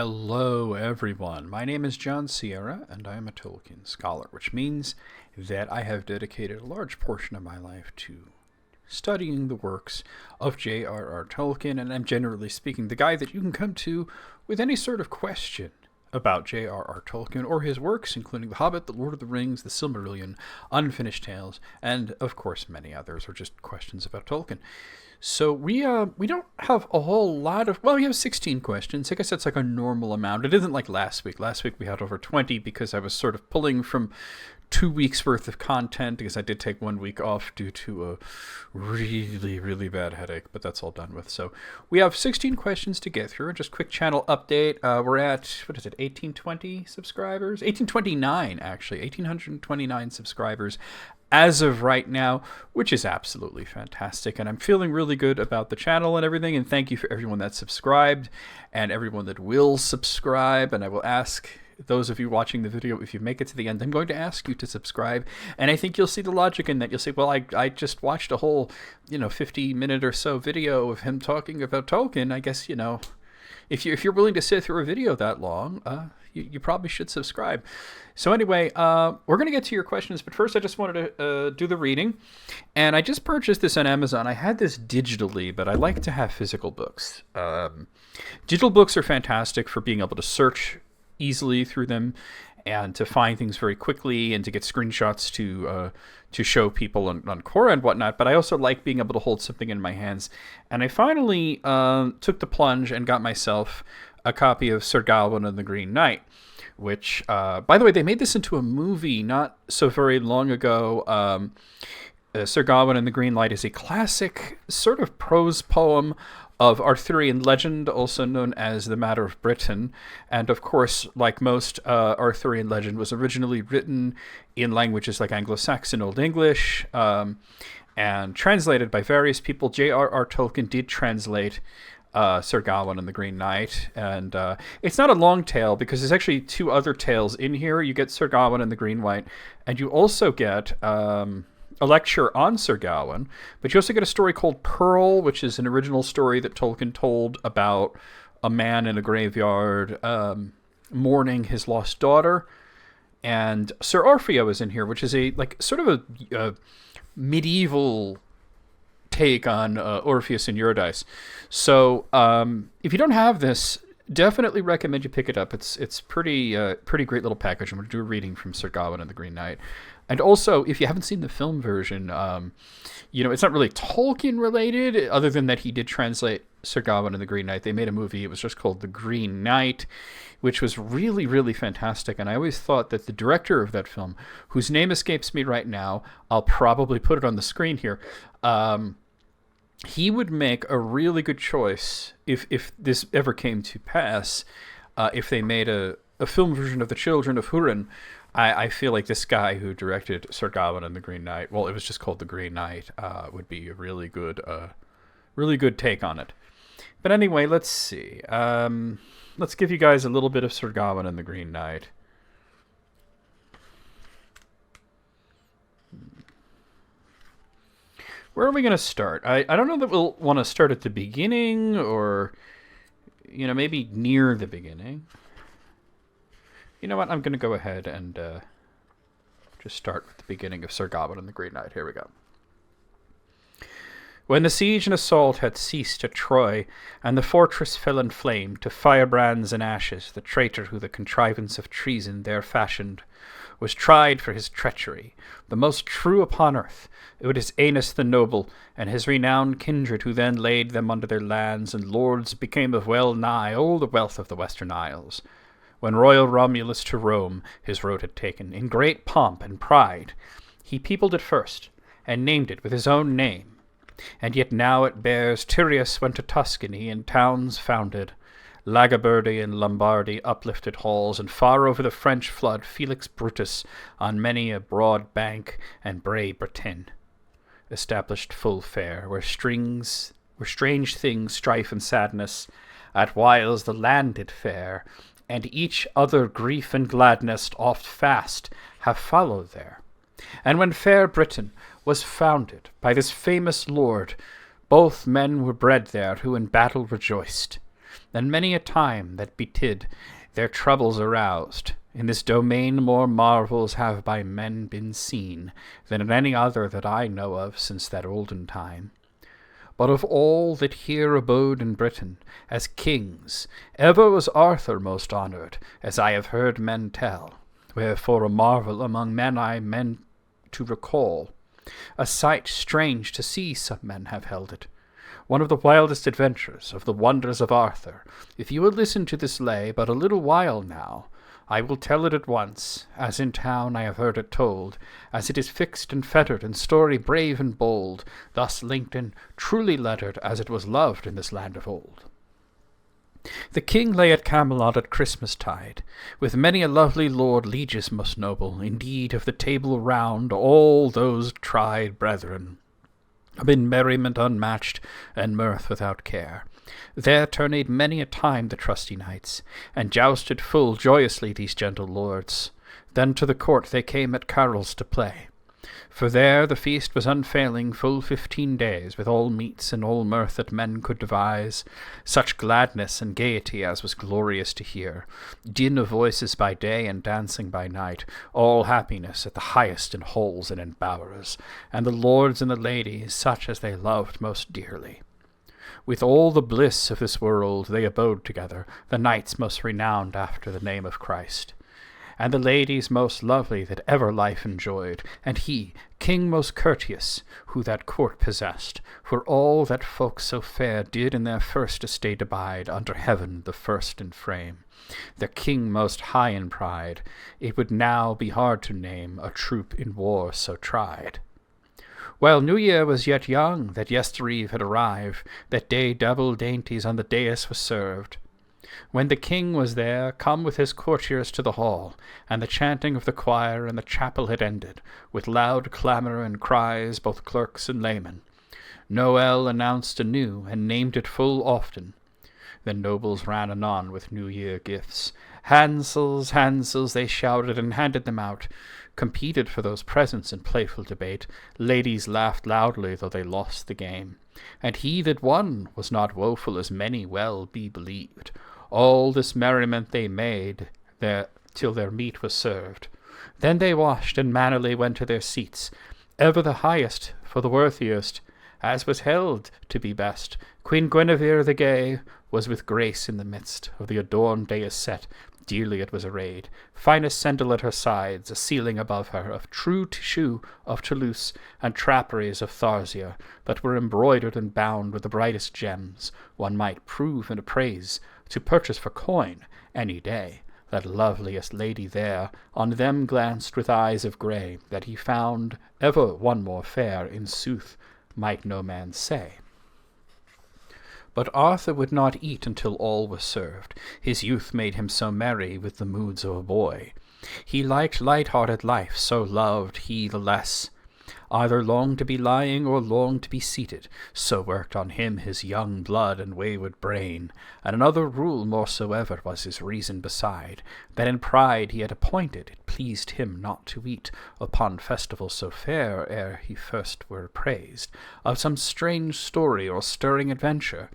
Hello, everyone. My name is John Sierra, and I am a Tolkien scholar, which means that I have dedicated a large portion of my life to studying the works of J.R.R. Tolkien, and I'm generally speaking the guy that you can come to with any sort of question about J.R.R. Tolkien or his works, including The Hobbit, The Lord of the Rings, The Silmarillion, Unfinished Tales, and, of course, many others, or just questions about Tolkien. So we don't have a whole lot of, well, we have 16 questions. I guess that's like a normal amount. It isn't like last week. Last week we had over 20 because I was sort of pulling from 2 weeks worth of content because I did take 1 week off due to a really, really bad headache, but that's all done with. So we have 16 questions to get through. Just quick channel update. We're at, 1820 subscribers? 1829, actually. 1829 subscribers as of right now, which is absolutely fantastic. And I'm feeling really good about the channel and everything. And thank you for everyone that's subscribed and everyone that will subscribe. And I will ask those of you watching the video, if you make it to the end, I'm going to ask you to subscribe. And I think you'll see the logic in that. You'll say, well, I just watched a whole, 50-minute or so video of him talking about Tolkien. I guess, if you're willing to sit through a video that long, you probably should subscribe. So anyway, we're going to get to your questions, but first I just wanted to do the reading. And I just purchased this on Amazon. I had this digitally, but I like to have physical books. Digital books are fantastic for being able to search easily through them and to find things very quickly and to get screenshots to show people on Quora and whatnot. But I also like being able to hold something in my hands. And I finally took the plunge and got myself a copy of Sir Gawain and the Green Knight, which, by the way, they made this into a movie not so very long ago. Sir Gawain and the Green Knight is a classic sort of prose poem of Arthurian legend, also known as The Matter of Britain. And of course, like most Arthurian legend, was originally written in languages like Anglo-Saxon, Old English, and translated by various people. J.R.R. Tolkien did translate Sir Gawain and the Green Knight. And it's not a long tale because there's actually 2 other tales in here. You get Sir Gawain and the Green Knight, and you also get a lecture on Sir Gawain, but you also get a story called Pearl, which is an original story that Tolkien told about a man in a graveyard mourning his lost daughter. And Sir Orfeo is in here, which is a sort of a medieval take on Orpheus and Eurydice. So if you don't have this, definitely recommend you pick it up. It's pretty great little package. I'm going to do a reading from Sir Gawain and the Green Knight. And also, if you haven't seen the film version, it's not really Tolkien related, other than that he did translate Sir Gawain and the Green Knight. They made a movie. It was just called The Green Knight, which was really, really fantastic. And I always thought that the director of that film, whose name escapes me right now, I'll probably put it on the screen here, he would make a really good choice if this ever came to pass, if they made a film version of The Children of Húrin. I feel like this guy who directed Sir Gawain and the Green Knight, well, it was just called The Green Knight, would be a really good take on it. But anyway, let's see. Let's give you guys a little bit of Sir Gawain and the Green Knight. Where are we going to start? I don't know that we'll want to start at the beginning or, maybe near the beginning. You know what? I'm going to go ahead and just start with the beginning of Sir Gawain and the Green Knight. Here we go. When the siege and assault had ceased at Troy, and the fortress fell in flame to firebrands and ashes, the traitor who the contrivance of treason there fashioned was tried for his treachery, the most true upon earth. It is Ainus the noble, and his renowned kindred, who then laid them under their lands, and lords became of well nigh all the wealth of the Western Isles. When royal Romulus to Rome his road had taken, in great pomp and pride, he peopled it first, and named it with his own name. And yet now it bears Tyrius went to Tuscany, and towns founded, Lagobardie and Lombardy uplifted halls, and far over the French flood Felix Brutus on many a broad bank, and Bray Breton established full fair, where strange things, strife and sadness, at whiles the land did fare, and each other grief and gladness oft fast have followed there. And when fair Britain was founded by this famous lord, both men were bred there who in battle rejoiced, and many a time that betid their troubles aroused. In this domain more marvels have by men been seen than in any other that I know of since that olden time. But of all that here abode in Britain, as kings, ever was Arthur most honoured, as I have heard men tell. Wherefore a marvel among men I meant to recall. A sight strange to see some men have held it. One of the wildest adventures of the wonders of Arthur. If you will listen to this lay but a little while now, I will tell it at once, as in town I have heard it told, as it is fixed and fettered in story brave and bold, thus linked and truly lettered as it was loved in this land of old. The king lay at Camelot at Christmas tide, with many a lovely lord lieges most noble, indeed of the table round all those tried brethren, amid merriment unmatched, and mirth without care. There tourneyed many a time the trusty knights, and jousted full joyously these gentle lords. Then to the court they came at carols to play. For there the feast was unfailing full 15 days, with all meats and all mirth that men could devise, such gladness and gaiety as was glorious to hear, din of voices by day and dancing by night, all happiness at the highest in halls and in bowers, and the lords and the ladies such as they loved most dearly. With all the bliss of this world they abode together, the knights most renowned after the name of Christ, and the ladies most lovely that ever life enjoyed, and he, king most courteous, who that court possessed, for all that folk so fair did in their first estate abide, under heaven the first in frame. The king most high in pride, it would now be hard to name a troop in war so tried. While New Year was yet young, that yestereve had arrived, that day double dainties on the dais was served. When the king was there, come with his courtiers to the hall, and the chanting of the choir in the chapel had ended, with loud clamour and cries, both clerks and laymen. Noel announced anew, and named it full often. Then nobles ran anon with New Year gifts. Hansels, Hansels, they shouted and handed them out, competed for those presents in playful debate. Ladies laughed loudly, though they lost the game. And he that won was not woeful, as many well be believed. All this merriment they made there till their meat was served. Then they washed and mannerly went to their seats, ever the highest for the worthiest, as was held to be best. Queen Guinevere the gay was with grace in the midst of the adorned dais set. Dearly it was arrayed, finest sendal at her sides, a ceiling above her, of true tissue of Toulouse, and traperies of Tharsia, that were embroidered and bound with the brightest gems, one might prove and appraise, to purchase for coin any day. That loveliest lady there on them glanced with eyes of grey, that he found ever one more fair, in sooth might no man say. But Arthur would not eat until all was served. His youth made him so merry with the moods of a boy. He liked light-hearted life, so loved he the less. Either longed to be lying or longed to be seated, so worked on him his young blood and wayward brain. And another rule moresoever was his reason beside, that in pride he had appointed it pleased him not to eat upon festival so fair ere he first were praised of some strange story or stirring adventure,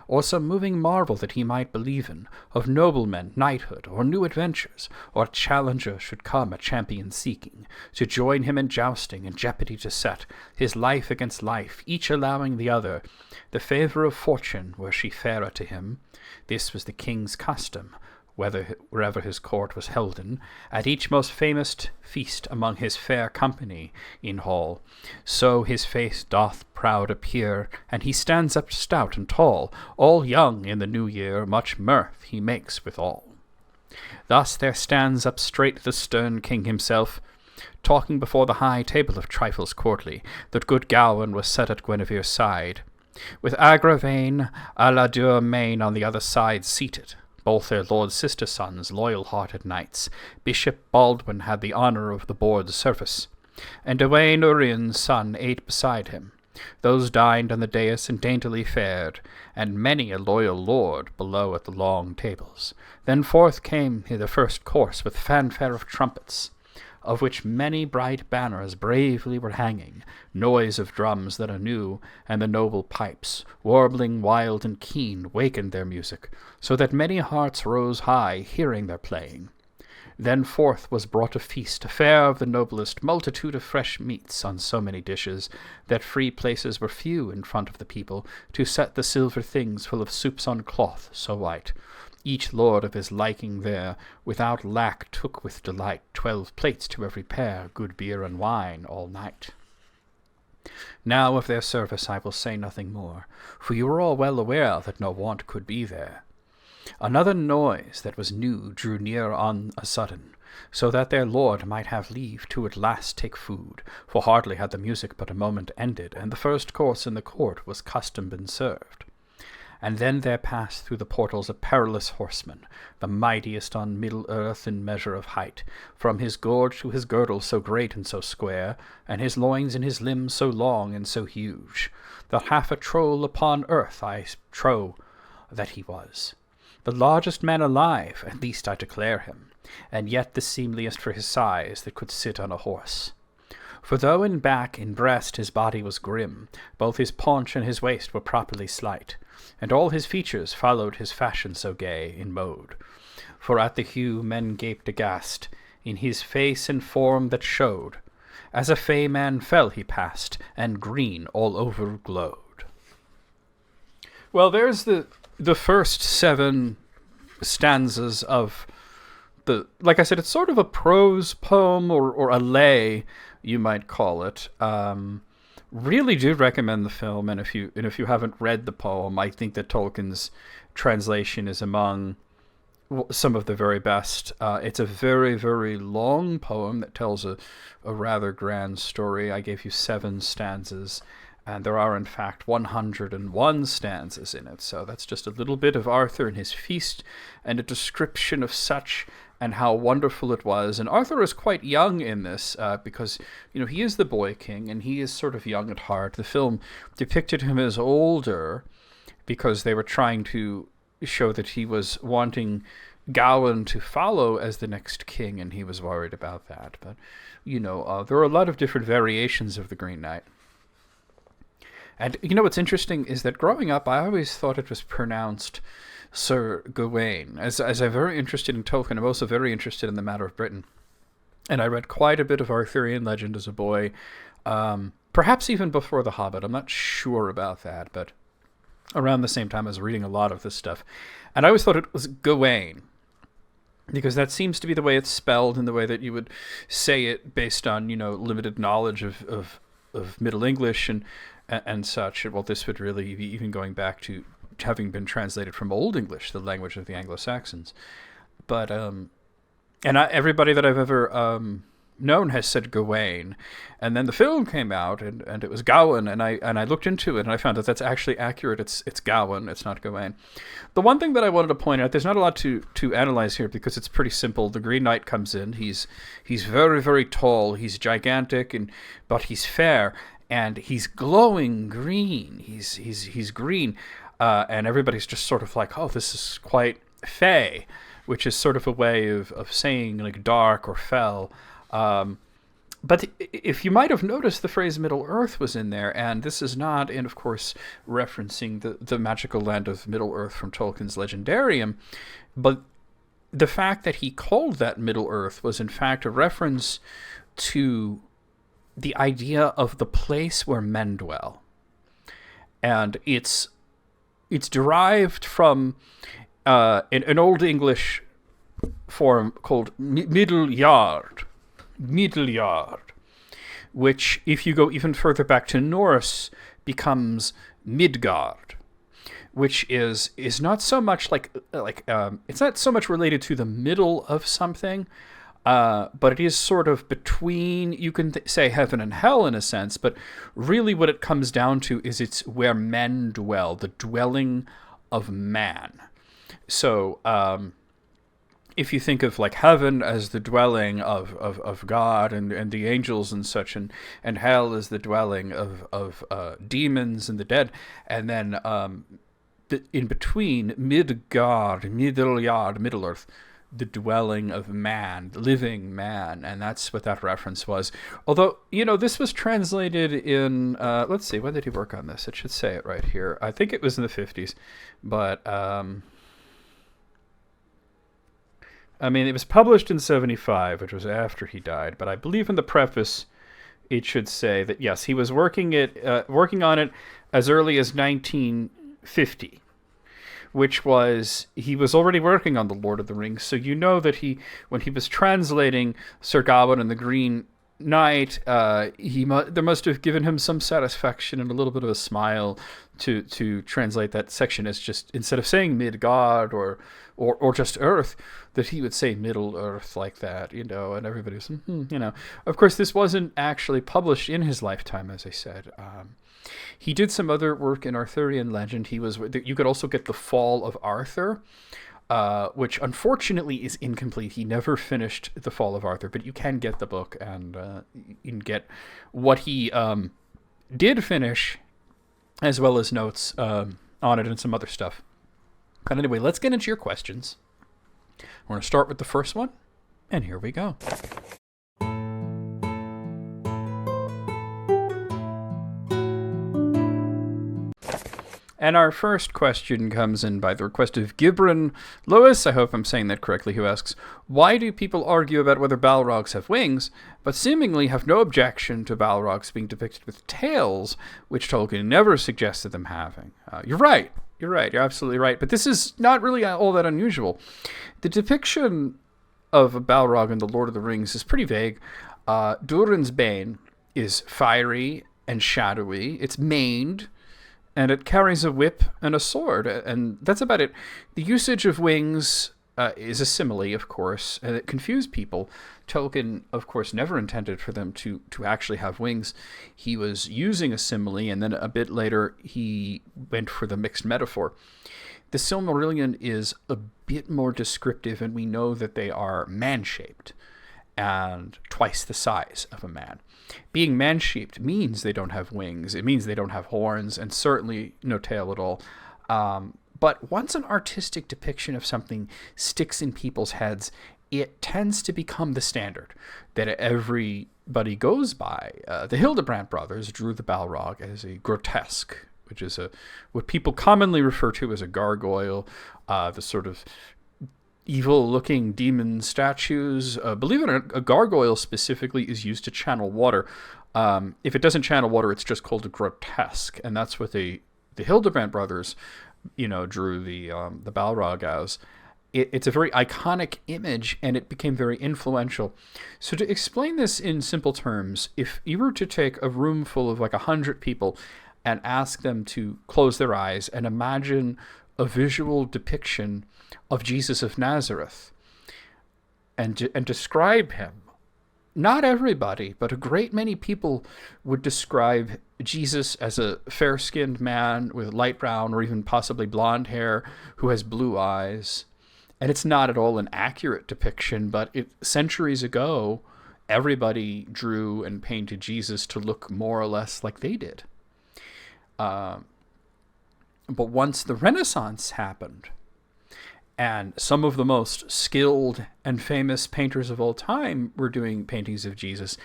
or some moving marvel that he might believe in, of noblemen, knighthood, or new adventures, or a challenger should come a champion seeking, to join him in jousting and jeopardy to set, his life against life, each allowing the other the favour of fortune were she fairer to him. This was the king's custom, wherever his court was holden, at each most famous feast among his fair company in hall. So his face doth proud appear, and he stands up stout and tall, all young in the new year, much mirth he makes withal. Thus there stands up straight the stern king himself, talking before the high table of trifles courtly, that good Gawain was set at Guinevere's side, with Agravain à la dure main on the other side seated, both their lord's sister sons, loyal-hearted knights. Bishop Baldwin had the honour of the board's service, and Owain Urien's son ate beside him. Those dined on the dais and daintily fared, and many a loyal lord below at the long tables. Then forth came the first course with fanfare of trumpets. of which many bright banners bravely were hanging, noise of drums that are new, and the noble pipes, warbling wild and keen, wakened their music, so that many hearts rose high, hearing their playing. Then forth was brought a feast, a fare of the noblest, multitude of fresh meats on so many dishes, that free places were few in front of the people, to set the silver things full of soups on cloth so white. Each lord of his liking there, without lack, took with delight 12 plates to every pair, good beer and wine all night. Now of their service I will say nothing more, for you are all well aware that no want could be there. Another noise that was new drew near on a sudden, so that their lord might have leave to at last take food, for hardly had the music but a moment ended, and the first course in the court was custom been served. And then there passed through the portals a perilous horseman, the mightiest on Middle-earth in measure of height, from his gorge to his girdle so great and so square, and his loins and his limbs so long and so huge, that half a troll upon earth I trow that he was. The largest man alive, at least I declare him, and yet the seemliest for his size that could sit on a horse. For though in back and breast his body was grim, both his paunch and his waist were properly slight, and all his features followed his fashion so gay in mode. For at the hue men gaped aghast, in his face and form that showed, as a fey man fell he passed, and green all over glowed. Well, there's the first 7 stanzas of the, like I said, it's sort of a prose poem or a lay, you might call it. Really do recommend the film, and if you haven't read the poem, I think that Tolkien's translation is among some of the very best. It's a very, very long poem that tells a rather grand story. I gave you 7 stanzas, and there are, in fact, 101 stanzas in it. So that's just a little bit of Arthur and his feast, and a description of such and how wonderful it was. And Arthur is quite young in this, because, he is the boy king, and he is sort of young at heart. The film depicted him as older, because they were trying to show that he was wanting Gawain to follow as the next king, and he was worried about that. But, there are a lot of different variations of the Green Knight. And what's interesting is that growing up, I always thought it was pronounced Sir Gawain. As I'm very interested in Tolkien, I'm also very interested in the matter of Britain. And I read quite a bit of Arthurian legend as a boy, perhaps even before The Hobbit. I'm not sure about that, but around the same time I was reading a lot of this stuff. And I always thought it was Gawain, because that seems to be the way it's spelled and the way that you would say it based on, limited knowledge of Middle English and such. Well, this would really be even going back to having been translated from Old English, the language of the Anglo-Saxons. But everybody that I've ever known has said Gawain, and then the film came out and it was Gawain, and I looked into it and I found that that's actually accurate. It's Gawain, it's not Gawain. The one thing that I wanted to point out, there's not a lot to analyze here because it's pretty simple. The Green Knight comes in. He's very, very tall. He's gigantic, but he's fair. And he's glowing green. He's green, and everybody's just sort of like, oh, this is quite fey, which is sort of a way of saying like dark or fell. But if you might have noticed, the phrase Middle-earth was in there, and this is not, and of course, referencing the magical land of Middle-earth from Tolkien's Legendarium, but the fact that he called that Middle-earth was in fact a reference to the idea of the place where men dwell. And it's derived from an Old English form called Middle-yard, which, if you go even further back to Norse, becomes Midgard, which is not so much it's not so much related to the middle of something, but it is sort of between, you can say heaven and hell in a sense, but really what it comes down to is it's where men dwell, the dwelling of man. So if you think of like heaven as the dwelling of God and the angels and such, and hell as the dwelling of demons and the dead, and then in between, Midgard, Middle-earth, the dwelling of man, living man, and that's what that reference was. Although, this was translated in, let's see, when did he work on this? It should say it right here. I think it was in the 50s, but, it was published in 75, which was after he died, but I believe in the preface it should say that, yes, he was working on it as early as 1950. He was already working on The Lord of the Rings, so that when he was translating Sir Gawain and the Green Knight, there must have given him some satisfaction and a little bit of a smile to translate that section as just, instead of saying Midgard or just Earth, that he would say Middle Earth like that, and everybody was, Of course, this wasn't actually published in his lifetime, as I said. He did some other work in Arthurian legend. You could also get The Fall of Arthur, which unfortunately is incomplete. He never finished The Fall of Arthur, but you can get the book, and you can get what he did finish, as well as notes on it and some other stuff. But anyway, let's get into your questions. We're going to start with the first one, and here we go. And our first question comes in by the request of Gibran Lewis, I hope I'm saying that correctly, who asks, why do people argue about whether Balrogs have wings, but seemingly have no objection to Balrogs being depicted with tails, which Tolkien never suggested them having? You're right. You're absolutely right. But this is not really all that unusual. The depiction of a Balrog in The Lord of the Rings is pretty vague. Durin's Bane is fiery and shadowy. It's maned, and it carries a whip and a sword, and that's about it. The usage of wings is a simile, of course, and it confused people. Tolkien, of course, never intended for them to actually have wings. He was using a simile, and then a bit later he went for the mixed metaphor. The Silmarillion is a bit more descriptive, and we know that they are man-shaped and twice the size of a man. Being man-shaped means they don't have wings. It means they don't have horns, and certainly no tail at all. But once an artistic depiction of something sticks in people's heads, it tends to become the standard that everybody goes by. The Hildebrandt brothers drew the Balrog as a grotesque, which is what people commonly refer to as a gargoyle, the sort of evil-looking demon statues. Believe it or not, a gargoyle specifically is used to channel water. If it doesn't channel water, it's just called a grotesque, and that's what the Hildebrandt brothers, drew the Balrog as. It's a very iconic image, and it became very influential. So to explain this in simple terms, if you were to take a room full of like 100 people and ask them to close their eyes and imagine a visual depiction of Jesus of Nazareth and describe him, not everybody, but a great many people would describe Jesus as a fair-skinned man with light brown or even possibly blonde hair who has blue eyes. And it's not at all an accurate depiction, but centuries ago, everybody drew and painted Jesus to look more or less like they did. But once the Renaissance happened, and some of the most skilled and famous painters of all time were doing paintings of Jesus,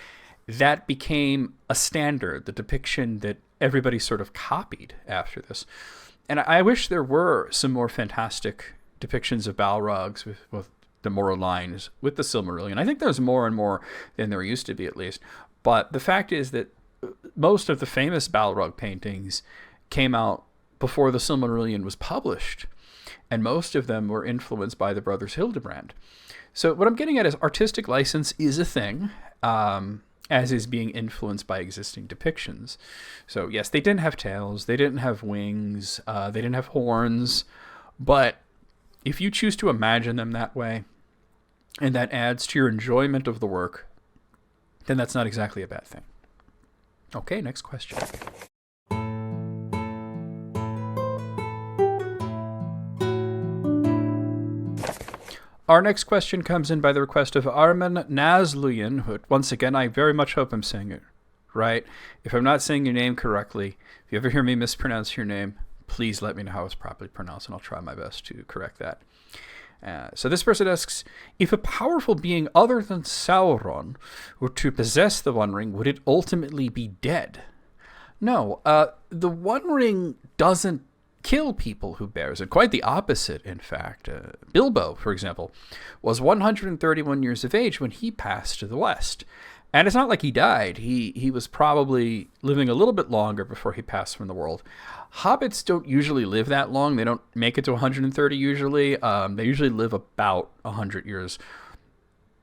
that became a standard, the depiction that everybody sort of copied after this. And I wish there were some more fantastic depictions of Balrogs with the moral lines with the Silmarillion. I think there's more and more than there used to be, at least. But the fact is that most of the famous Balrog paintings came out before the Silmarillion was published, and most of them were influenced by the brothers Hildebrandt. So what I'm getting at is artistic license is a thing, as is being influenced by existing depictions. So yes, they didn't have tails, they didn't have wings, they didn't have horns, but if you choose to imagine them that way, and that adds to your enjoyment of the work, then that's not exactly a bad thing. Okay, next question. Our next question comes in by the request of Armin Nazgûl, who, once again, I very much hope I'm saying it right. If I'm not saying your name correctly, if you ever hear me mispronounce your name, please let me know how it's properly pronounced, and I'll try my best to correct that. So this person asks, if a powerful being other than Sauron were to possess the One Ring, would it ultimately be dead? No, the One Ring doesn't kill people who bears it. Quite the opposite, in fact. Bilbo, for example, was 131 years of age when he passed to the west. And it's not like he died. He was probably living a little bit longer before he passed from the world. Hobbits don't usually live that long. They don't make it to 130 usually. They usually live about 100 years.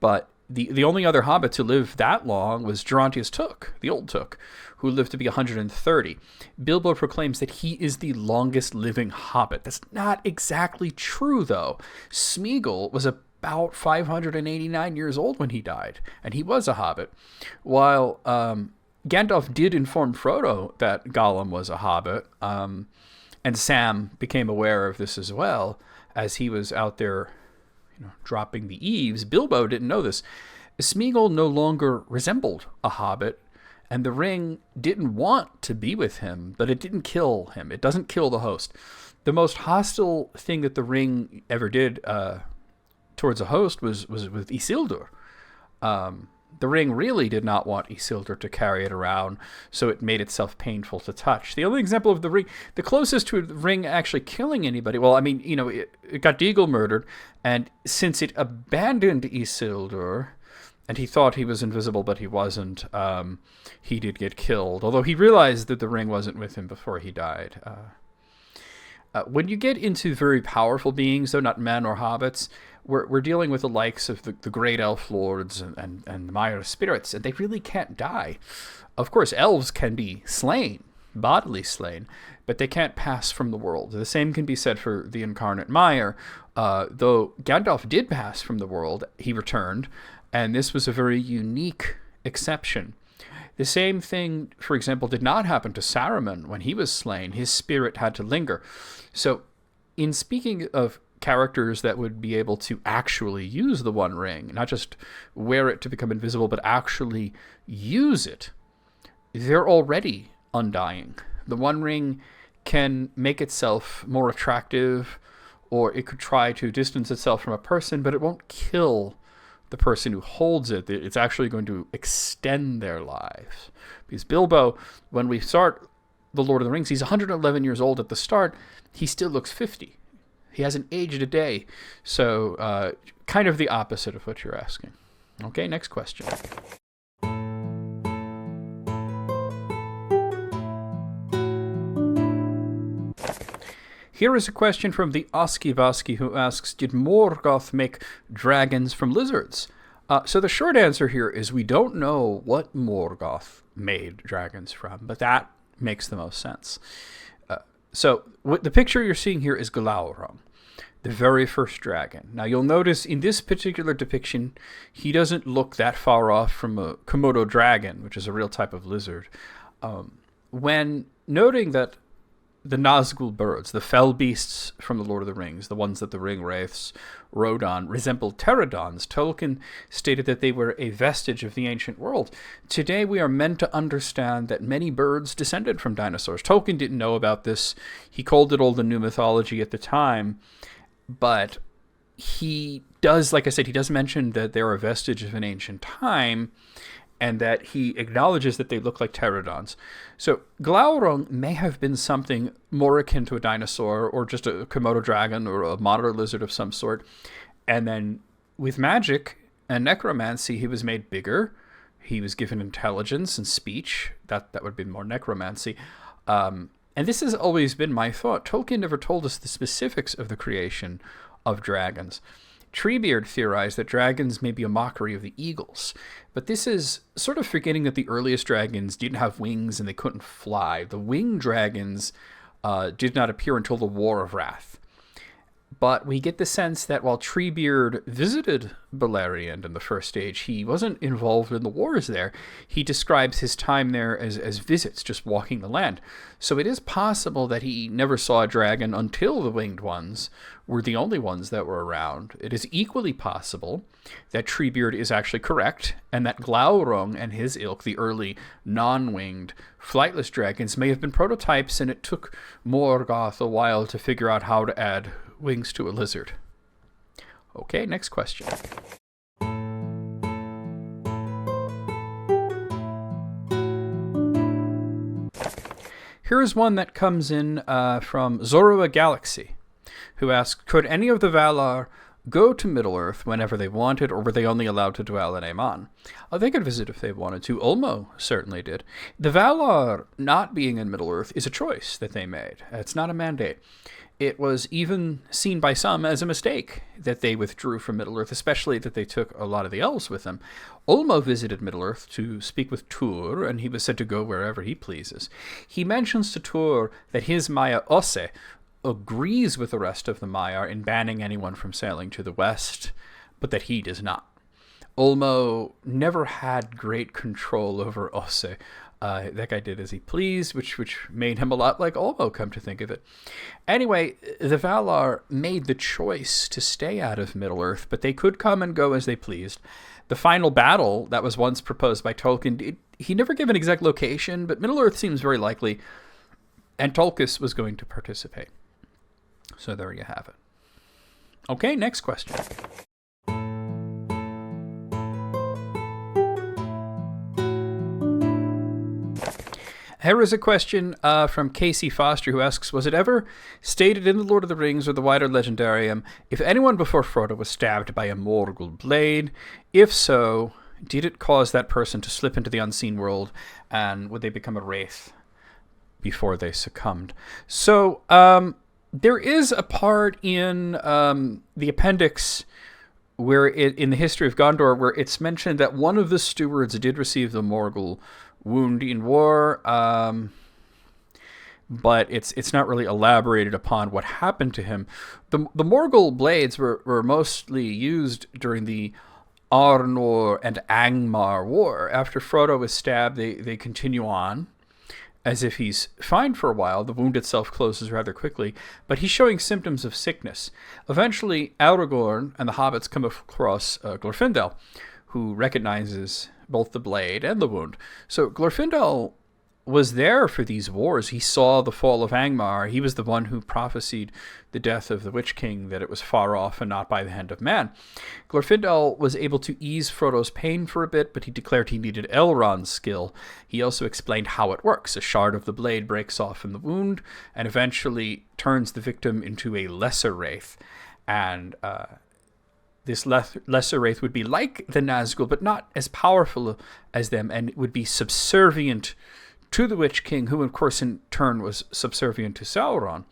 But the only other hobbits who lived that long was Gerontius Took, the old Took, who lived to be 130. Bilbo proclaims that he is the longest living hobbit. That's not exactly true, though. Smeagol was about 589 years old when he died, and he was a hobbit. While Gandalf did inform Frodo that Gollum was a hobbit, and Sam became aware of this as well as he was out there dropping the eaves. Bilbo didn't know this. Smeagol no longer resembled a hobbit, and the ring didn't want to be with him, but it didn't kill him. It doesn't kill the host. The most hostile thing that the ring ever did towards a host was with Isildur. The ring really did not want Isildur to carry it around, so it made itself painful to touch. The only example of the ring, the closest to the ring actually killing anybody, well, I mean, it got Deagol murdered, and since it abandoned Isildur, and he thought he was invisible, but he wasn't, he did get killed, although he realized that the ring wasn't with him before he died. When you get into very powerful beings, though not men or hobbits, we're dealing with the likes of the great elf lords and the Mire spirits, and they really can't die. Of course, elves can be slain, bodily slain, but they can't pass from the world. The same can be said for the incarnate Mire. Though Gandalf did pass from the world, he returned, and this was a very unique exception. The same thing, for example, did not happen to Saruman when he was slain. His spirit had to linger. So, in speaking of characters that would be able to actually use the One Ring, not just wear it to become invisible, but actually use it, they're already undying. The One Ring can make itself more attractive, or it could try to distance itself from a person, but it won't kill the person who holds it. It's actually going to extend their lives. Because Bilbo, when we start The Lord of the Rings, he's 111 years old at the start. He still looks 50. He hasn't aged a day. So kind of the opposite of what you're asking. Okay, next question. Here is a question from the Oski Voski, who asks, did Morgoth make dragons from lizards? So the short answer here is we don't know what Morgoth made dragons from, but that makes the most sense. So what the picture you're seeing here is Glaurung, the very first dragon. Now you'll notice in this particular depiction, he doesn't look that far off from a Komodo dragon, which is a real type of lizard. When noting that the Nazgûl birds, the fell beasts from the Lord of the Rings, the ones that the ring wraiths rode on, resembled pterodons, Tolkien stated that they were a vestige of the ancient world. Today we are meant to understand that many birds descended from dinosaurs. Tolkien didn't know about this. He called it all the new mythology at the time, but he does, like I said, he does mention that they're a vestige of an ancient time, and that he acknowledges that they look like pterodons. So Glaurung may have been something more akin to a dinosaur, or just a Komodo dragon, or a monitor lizard of some sort. And then with magic and necromancy, he was made bigger. He was given intelligence and speech. That would be more necromancy. And this has always been my thought. Tolkien never told us the specifics of the creation of dragons. Treebeard theorized that dragons may be a mockery of the eagles, but this is sort of forgetting that the earliest dragons didn't have wings and they couldn't fly. The winged dragons did not appear until the War of Wrath. But we get the sense that while Treebeard visited Beleriand in the first age, he wasn't involved in the wars there. He describes his time there as visits, just walking the land. So it is possible that he never saw a dragon until the winged ones were the only ones that were around. It is equally possible that Treebeard is actually correct, and that Glaurung and his ilk, the early non-winged flightless dragons, may have been prototypes, and it took Morgoth a while to figure out how to add wings to a lizard. Okay, next question. Here is one that comes in from Zorua Galaxy, who asks, could any of the Valar go to Middle-earth whenever they wanted, or were they only allowed to dwell in Aman? They could visit if they wanted to. Ulmo certainly did. The Valar not being in Middle-earth is a choice that they made. It's not a mandate. It was even seen by some as a mistake that they withdrew from Middle-earth, especially that they took a lot of the elves with them. Ulmo visited Middle-earth to speak with Tur, and he was said to go wherever he pleases. He mentions to Tur that his Maya Osse agrees with the rest of the Maiar in banning anyone from sailing to the west, but that he does not. Ulmo never had great control over Osse. That guy did as he pleased, which made him a lot like Ulmo, come to think of it. Anyway, the Valar made the choice to stay out of Middle-earth, but they could come and go as they pleased. The final battle that was once proposed by Tolkien, he never gave an exact location, but Middle-earth seems very likely, and Tolkien was going to participate. So there you have it. Okay, next question. Here is a question from Casey Foster, who asks, was it ever stated in The Lord of the Rings or the wider legendarium if anyone before Frodo was stabbed by a Morgul Blade? If so, did it cause that person to slip into the unseen world, and would they become a wraith before they succumbed? So, there is a part in the appendix where in the history of Gondor where it's mentioned that one of the stewards did receive the Morgul wound in war, but it's not really elaborated upon what happened to him. The Morgul blades were mostly used during the Arnor and Angmar war. After Frodo is stabbed, they continue on as if he's fine for a while. The wound itself closes rather quickly, but he's showing symptoms of sickness. Eventually, Aragorn and the hobbits come across Glorfindel, who recognizes both the blade and the wound. So Glorfindel was there for these wars. He saw the fall of Angmar. He was the one who prophesied the death of the Witch King, that it was far off and not by the hand of man. Glorfindel was able to ease Frodo's pain for a bit, but he declared he needed Elrond's skill. He also explained how it works. A shard of the blade breaks off in the wound and eventually turns the victim into a lesser wraith. And this lesser wraith would be like the Nazgûl, but not as powerful as them, and would be subservient to the Witch King, who, of course, in turn was subservient to Sauron.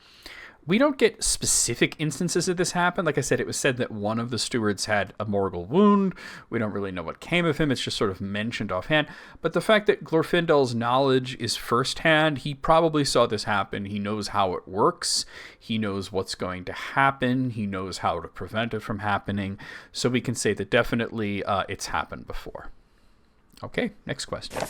We don't get specific instances of this happen. Like I said, it was said that one of the stewards had a Morgul wound. We don't really know what came of him. It's just sort of mentioned offhand. But the fact that Glorfindel's knowledge is firsthand, he probably saw this happen. He knows how it works. He knows what's going to happen. He knows how to prevent it from happening. So we can say that definitely it's happened before. Okay, next question.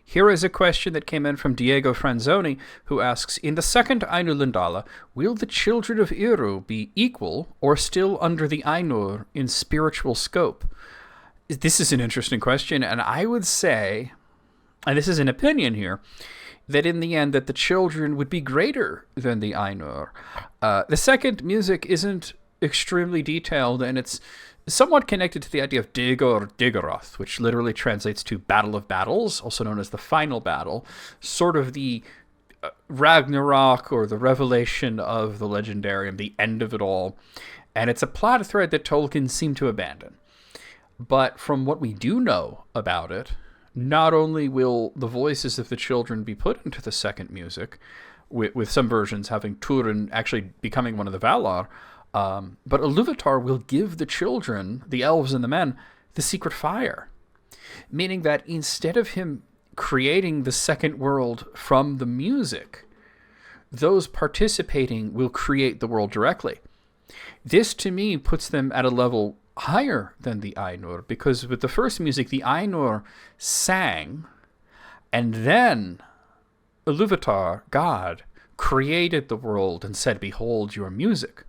Here is a question that came in from Diego Franzoni, who asks, in the second Ainur Lindala, will the children of Eru be equal or still under the Ainur in spiritual scope? This is an interesting question, and I would say, and this is an opinion here, that in the end that the children would be greater than the Ainur. The second music isn't extremely detailed, and it's somewhat connected to the idea of Digor Digoroth, which literally translates to Battle of Battles, also known as the Final Battle, sort of the Ragnarok or the revelation of the legendarium, the end of it all. And it's a plot thread that Tolkien seemed to abandon. But from what we do know about it, not only will the voices of the children be put into the second music, with some versions having Túrin actually becoming one of the Valar, but Ilúvatar will give the children, the elves and the men, the secret fire. Meaning that instead of him creating the second world from the music, those participating will create the world directly. This, to me, puts them at a level higher than the Ainur, because with the first music, the Ainur sang, and then Ilúvatar, God, created the world and said, behold your music.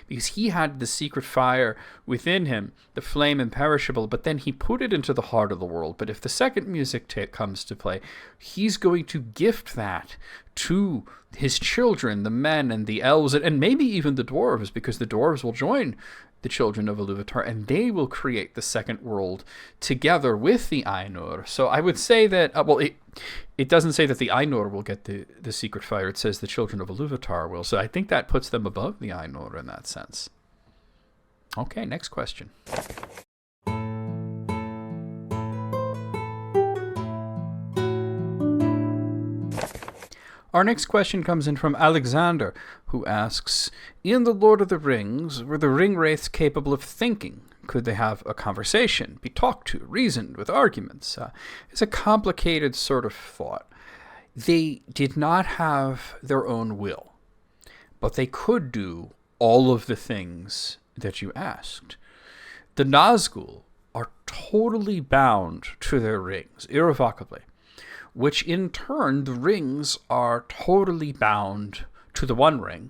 because he had the secret fire within him, the flame imperishable, but then he put it into the heart of the world. But if the second music comes to play, he's going to gift that to his children, the men and the elves, and maybe even the dwarves, because the dwarves will join the children of Ilúvatar, and they will create the second world together with the Ainur. So I would say that, it doesn't say that the Ainur will get the secret fire. It says the children of Ilúvatar will. So I think that puts them above the Ainur in that sense. Okay, next question. Our next question comes in from Alexander, who asks, in The Lord of the Rings, were the ring wraiths capable of thinking? Could they have a conversation, be talked to, reasoned with arguments? It's a complicated sort of thought. They did not have their own will, but they could do all of the things that you asked. The Nazgûl are totally bound to their rings, irrevocably, which in turn, the rings are totally bound to the One Ring.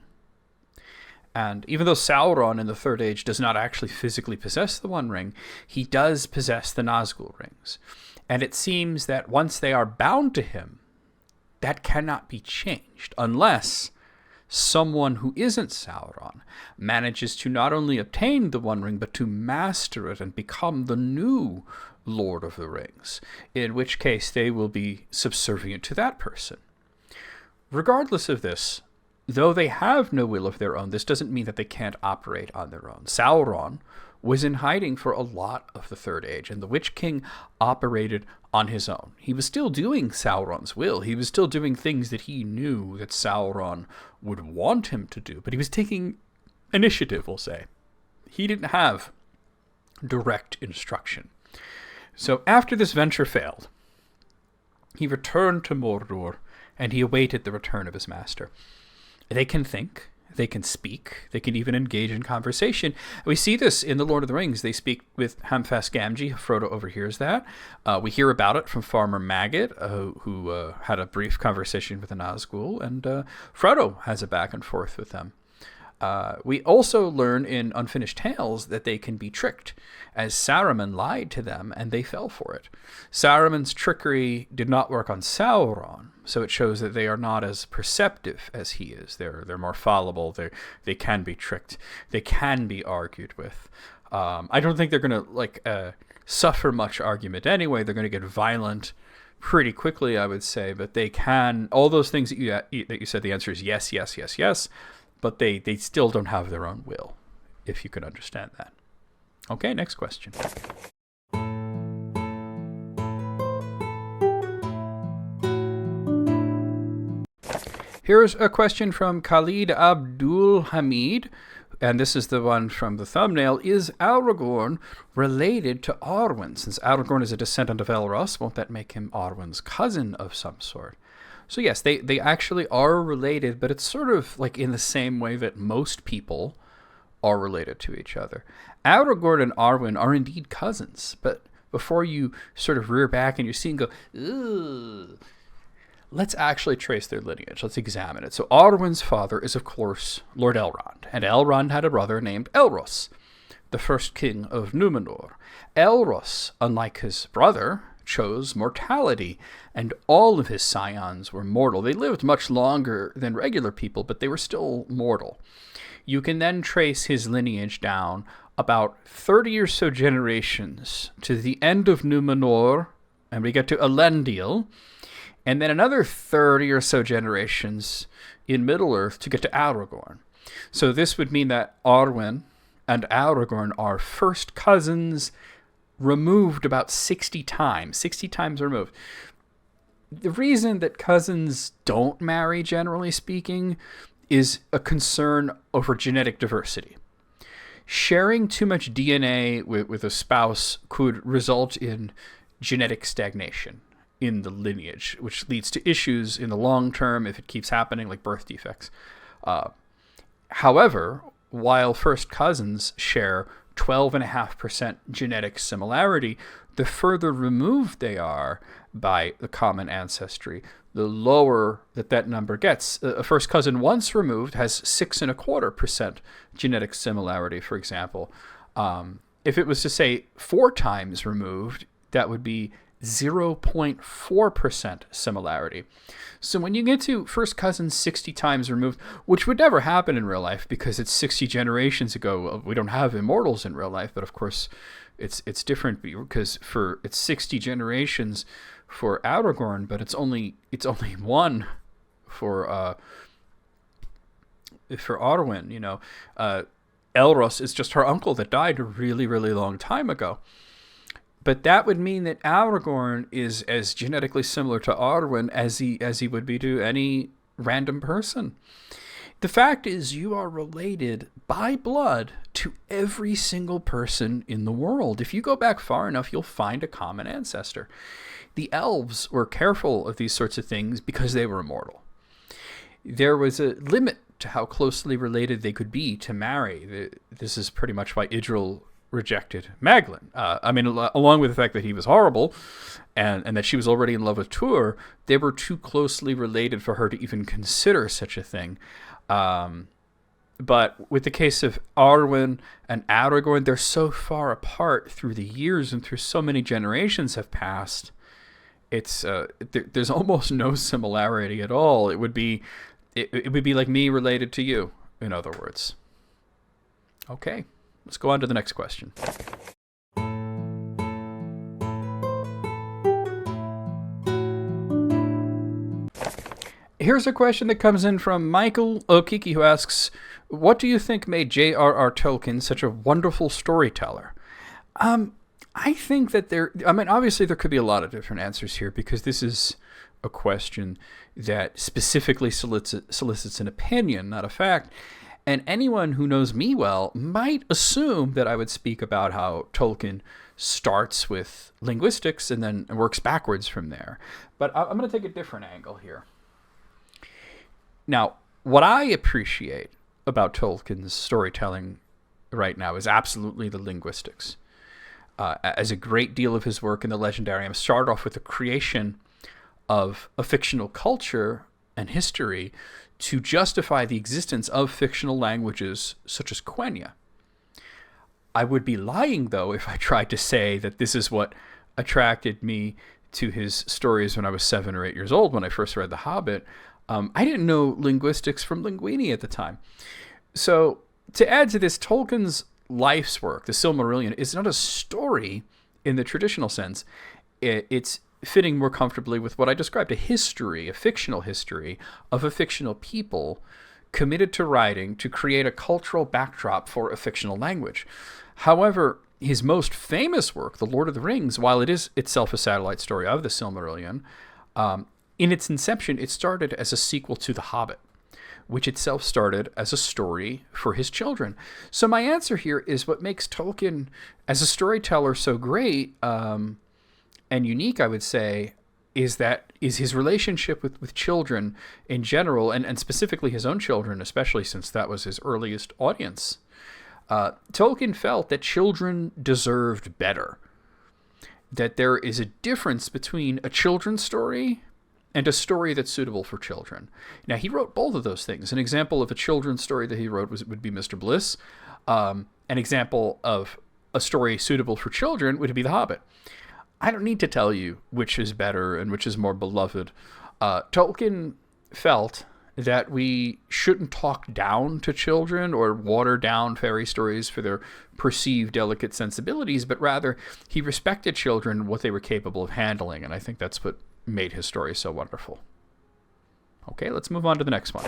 And even though Sauron in the Third Age does not actually physically possess the One Ring, he does possess the Nazgûl rings. And it seems that once they are bound to him, that cannot be changed, unless someone who isn't Sauron manages to not only obtain the One Ring, but to master it and become the new Lord of the Rings, in which case they will be subservient to that person. Regardless of this, though they have no will of their own, this doesn't mean that they can't operate on their own. Sauron was in hiding for a lot of the Third Age, and the Witch King operated on his own. He was still doing Sauron's will. He was still doing things that he knew that Sauron would want him to do, but he was taking initiative, we'll say. He didn't have direct instruction. So after this venture failed, he returned to Mordor, and he awaited the return of his master. They can think, they can speak, they can even engage in conversation. We see this in The Lord of the Rings. They speak with Hamfast Gamgee. Frodo overhears that. We hear about it from Farmer Maggot, who had a brief conversation with the Nazgûl, and Frodo has a back and forth with them. We also learn in Unfinished Tales that they can be tricked, as Saruman lied to them and they fell for it. Saruman's trickery did not work on Sauron, so it shows that they are not as perceptive as he is. They're more fallible. They can be tricked. They can be argued with. I don't think they're going to suffer much argument anyway. They're going to get violent pretty quickly, I would say, but they can. All those things that you said, the answer is yes, yes, yes, yes. But they still don't have their own will, if you could understand that. Okay, next question. Here's a question from Khalid Abdul Hamid, and this is the one from the thumbnail. Is Aragorn related to Arwen? Since Aragorn is a descendant of Elros, won't that make him Arwen's cousin of some sort? So yes, they actually are related, but it's sort of like in the same way that most people are related to each other. Aragorn and Arwen are indeed cousins, but before you sort of rear back and you see and go, ugh, let's actually trace their lineage. Let's examine it. So Arwen's father is, of course, Lord Elrond, and Elrond had a brother named Elros, the first king of Númenor. Elros, unlike his brother, chose mortality, and all of his scions were mortal. They lived much longer than regular people, but they were still mortal. You can then trace his lineage down about 30 or so generations to the end of Númenor, and we get to Elendil, and then another 30 or so generations in Middle-earth to get to Aragorn. So this would mean that Arwen and Aragorn are first cousins removed about 60 times removed. The reason that cousins don't marry, generally speaking, is a concern over genetic diversity. Sharing too much DNA with a spouse could result in genetic stagnation in the lineage, which leads to issues in the long term if it keeps happening, like birth defects. However, while first cousins share 12.5% genetic similarity, the further removed they are by the common ancestry, the lower that number gets. A first cousin once removed has 6.25% genetic similarity, for example. If it was to say 4 times removed, that would be 0.4% similarity. So when you get to first cousins 60 times removed, which would never happen in real life because it's 60 generations ago, we don't have immortals in real life, but of course it's different because it's 60 generations for Aragorn, but it's only one for Arwen. Elros is just her uncle that died a really, really long time ago. But that would mean that Aragorn is as genetically similar to Arwen as he would be to any random person. The fact is, you are related by blood to every single person in the world. If you go back far enough, you'll find a common ancestor. The elves were careful of these sorts of things because they were immortal. There was a limit to how closely related they could be to marry. This is pretty much why Idril rejected Maglin. Along with the fact that he was horrible and that she was already in love with Tuor, they were too closely related for her to even consider such a thing. But with the case of Arwen and Aragorn, they're so far apart through the years and through so many generations have passed. There's almost no similarity at all. It would be like me related to you, in other words. Okay, let's go on to the next question. Here's a question that comes in from Michael Okiki, who asks, what do you think made J.R.R. Tolkien such a wonderful storyteller? I think that obviously there could be a lot of different answers here because this is a question that specifically solicits an opinion, not a fact. And anyone who knows me well might assume that I would speak about how Tolkien starts with linguistics and then works backwards from there. But I'm going to take a different angle here. Now, what I appreciate about Tolkien's storytelling right now is absolutely the linguistics. As a great deal of his work in the Legendarium started off with the creation of a fictional culture and history to justify the existence of fictional languages such as Quenya. I would be lying, though, if I tried to say that this is what attracted me to his stories when I was 7 or 8 years old when I first read The Hobbit. I didn't know linguistics from Linguini at the time. So to add to this, Tolkien's life's work, the Silmarillion, is not a story in the traditional sense. It's fitting more comfortably with what I described, a history, a fictional history of a fictional people committed to writing to create a cultural backdrop for a fictional language. However, his most famous work, The Lord of the Rings, while it is itself a satellite story of the Silmarillion, in its inception, it started as a sequel to The Hobbit, which itself started as a story for his children. So my answer here is what makes Tolkien as a storyteller so great and unique, I would say, is his relationship with children in general, and specifically his own children, especially since that was his earliest audience. Tolkien felt that children deserved better, that there is a difference between a children's story and a story that's suitable for children. Now, he wrote both of those things. An example of a children's story that he wrote would be Mr. Bliss. An example of a story suitable for children would be The Hobbit. I don't need to tell you which is better and which is more beloved. Tolkien felt that we shouldn't talk down to children or water down fairy stories for their perceived delicate sensibilities, but rather he respected children, what they were capable of handling, and I think that's what made his story so wonderful. Okay, let's move on to the next one.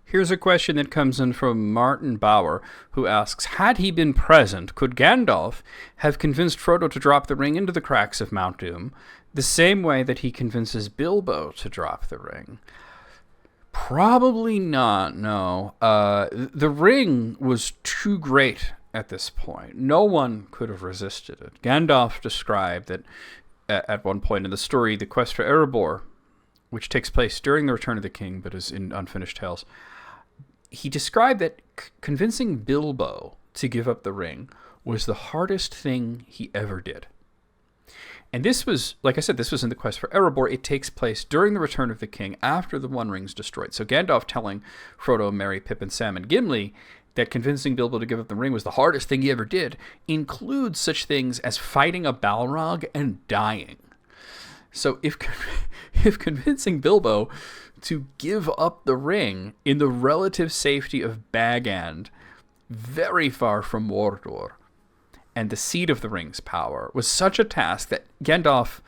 Here's a question that comes in from Martin Bauer, who asks, had he been present, could Gandalf have convinced Frodo to drop the ring into the cracks of Mount Doom the same way that he convinces Bilbo to drop the ring? Probably not, no. The ring was too great at this point. No one could have resisted it. Gandalf described that at one point in the story, the quest for Erebor, which takes place during the Return of the King but is in Unfinished Tales, he described that convincing Bilbo to give up the ring was the hardest thing he ever did. And this was, like I said, this was in the Quest for Erebor. It takes place during the Return of the King, after the One Ring's destroyed. So Gandalf telling Frodo, Merry, Pippin, Sam, and Gimli that convincing Bilbo to give up the ring was the hardest thing he ever did includes such things as fighting a Balrog and dying. So if convincing Bilbo to give up the ring in the relative safety of Bag End, very far from Mordor, and the seat of the ring's power, was such a task that Gandalf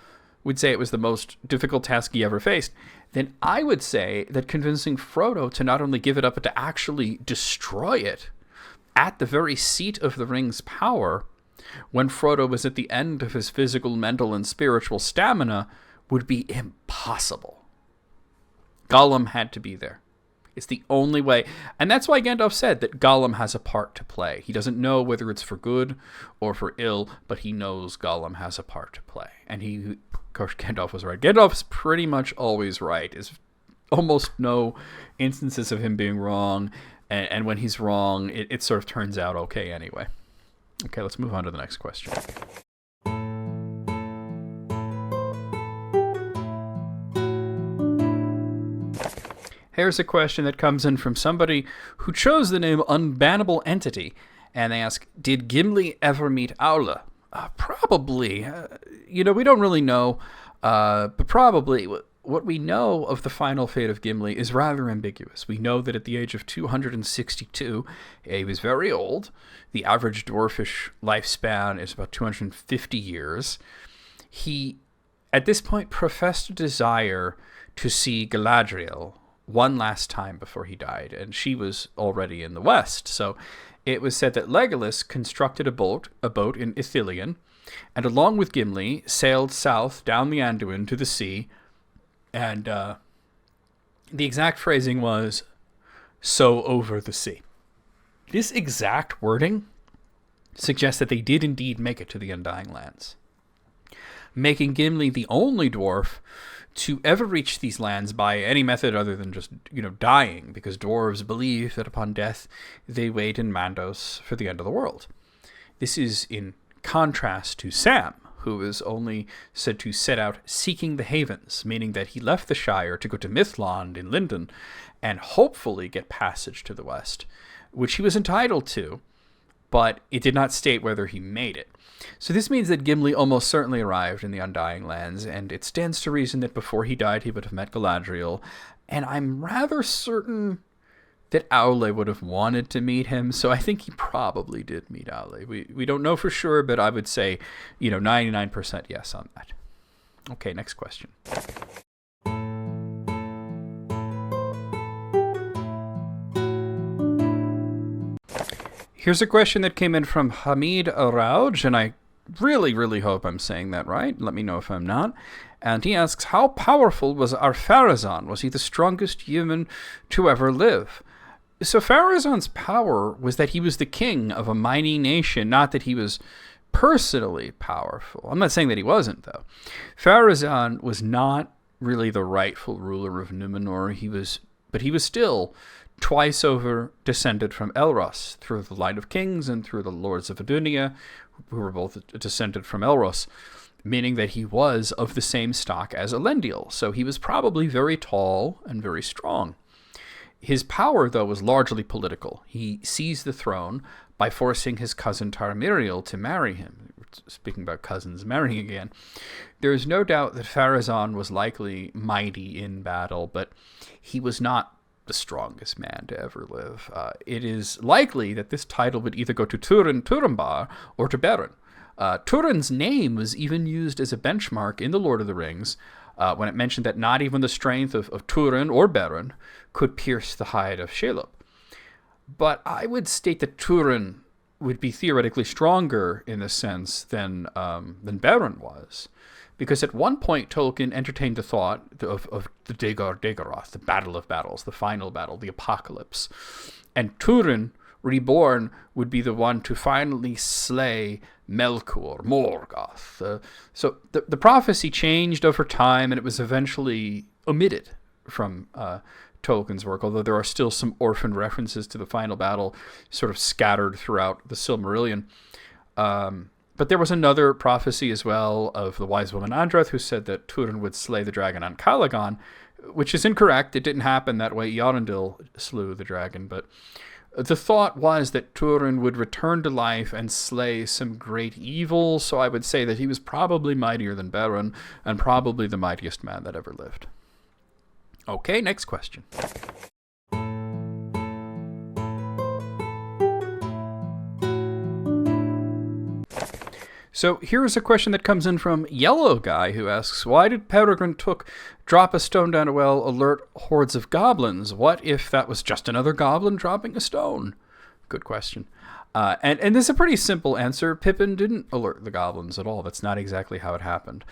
would say it was the most difficult task he ever faced, then I would say that convincing Frodo to not only give it up, but to actually destroy it at the very seat of the ring's power, when Frodo was at the end of his physical, mental, and spiritual stamina, would be impossible. Gollum had to be there. It's the only way. And that's why Gandalf said that Gollum has a part to play. He doesn't know whether it's for good or for ill, but he knows Gollum has a part to play. And of course, Gandalf was right. Gandalf's pretty much always right. There's almost no instances of him being wrong. And when he's wrong, it sort of turns out okay anyway. Okay, let's move on to the next question. Here's a question that comes in from somebody who chose the name Unbannable Entity, and they ask, did Gimli ever meet Aulë? Probably. We don't really know, but probably. What we know of the final fate of Gimli is rather ambiguous. We know that at the age of 262, he was very old. The average dwarfish lifespan is about 250 years. He, at this point, professed a desire to see Galadriel one last time before he died, and she was already in the west. So it was said that Legolas constructed a boat in Ithilien, and along with Gimli, sailed south down the Anduin to the sea, and the exact phrasing was, "so over the sea." This exact wording suggests that they did indeed make it to the Undying Lands, making Gimli the only dwarf to ever reach these lands by any method other than just, dying, because dwarves believe that upon death they wait in Mandos for the end of the world. This is in contrast to Sam, who is only said to set out seeking the havens, meaning that he left the Shire to go to Mithlond in Lindon and hopefully get passage to the west, which he was entitled to, but it did not state whether he made it. So this means that Gimli almost certainly arrived in the Undying Lands, and it stands to reason that before he died he would have met Galadriel, and I'm rather certain that Aulë would have wanted to meet him, so I think he probably did meet Aulë. We don't know for sure, but I would say, 99% yes on that. Okay, next question. Here's a question that came in from Hamid Arauj, and I really, really hope I'm saying that right. Let me know if I'm not. And he asks, how powerful was Ar-Pharazôn? Was he the strongest human to ever live? So Pharazôn's power was that he was the king of a mighty nation, not that he was personally powerful. I'm not saying that he wasn't, though. Pharazôn was not really the rightful ruler of Numenor. But he was still twice over descended from Elros, through the line of kings and through the lords of Adunia, who were both descended from Elros, meaning that he was of the same stock as Elendil. So he was probably very tall and very strong. His power, though, was largely political. He seized the throne by forcing his cousin Taramiriel to marry him. Speaking about cousins marrying again, there is no doubt that Pharazôn was likely mighty in battle, but he was not the strongest man to ever live. It is likely that this title would either go to Turin Turambar or to Beren. Turin's name was even used as a benchmark in The Lord of the Rings, when it mentioned that not even the strength of Turin or Beren could pierce the hide of Shelob. But I would state that Turin would be theoretically stronger in this sense than Beren was, because at one point Tolkien entertained the thought of the Dagor-Dagorath, the battle of battles, the final battle, the apocalypse, and Turin, reborn, would be the one to finally slay Melkor, Morgoth. So the prophecy changed over time, and it was eventually omitted from Tolkien's work, although there are still some orphan references to the final battle sort of scattered throughout the Silmarillion. But there was another prophecy as well of the wise woman Andrath, who said that Turin would slay the dragon on Calagon, which is incorrect. It didn't happen that way. Eärendil slew the dragon, but the thought was that Turin would return to life and slay some great evil, so I would say that he was probably mightier than Beren, and probably the mightiest man that ever lived. Okay, next question. So here's a question that comes in from Yellow Guy, who asks, why did Peregrine Took drop a stone down a well, alert hordes of goblins? What if that was just another goblin dropping a stone? Good question. And there's a pretty simple answer. Pippin didn't alert the goblins at all. That's not exactly how it happened.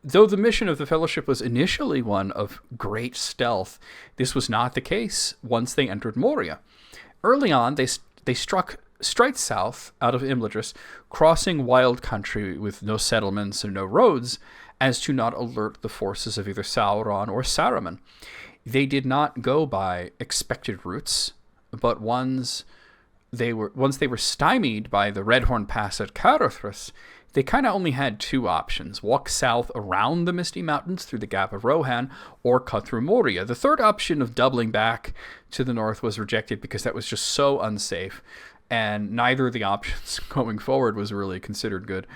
Though the mission of the Fellowship was initially one of great stealth, this was not the case once they entered Moria. Early on, they struck straight south out of Imladris, crossing wild country with no settlements and no roads, as to not alert the forces of either Sauron or Saruman. They did not go by expected routes, but once they were stymied by the Redhorn Pass at Carothras, they kind of only had two options: walk south around the Misty Mountains through the Gap of Rohan, or cut through Moria. The third option of doubling back to the north was rejected because that was just so unsafe, and neither of the options going forward was really considered good.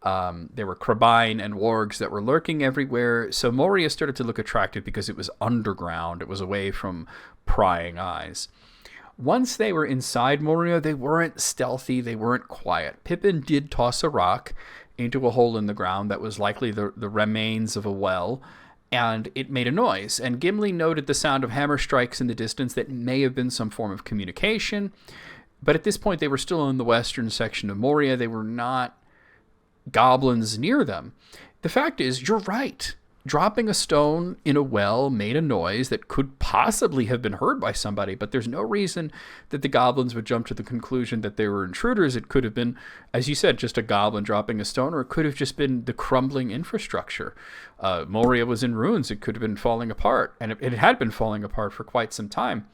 There were Crabine and wargs that were lurking everywhere, so Moria started to look attractive because it was underground. It was away from prying eyes. Once they were inside Moria, they weren't stealthy, they weren't quiet. Pippin did toss a rock into a hole in the ground that was likely the remains of a well, and it made a noise. And Gimli noted the sound of hammer strikes in the distance that may have been some form of communication. But at this point, they were still in the western section of Moria. They were not goblins near them. The fact is, you're right. Dropping a stone in a well made a noise that could possibly have been heard by somebody, but there's no reason that the goblins would jump to the conclusion that they were intruders. It could have been, as you said, just a goblin dropping a stone, or it could have just been the crumbling infrastructure. Moria was in ruins. It could have been falling apart, and it had been falling apart for quite some time.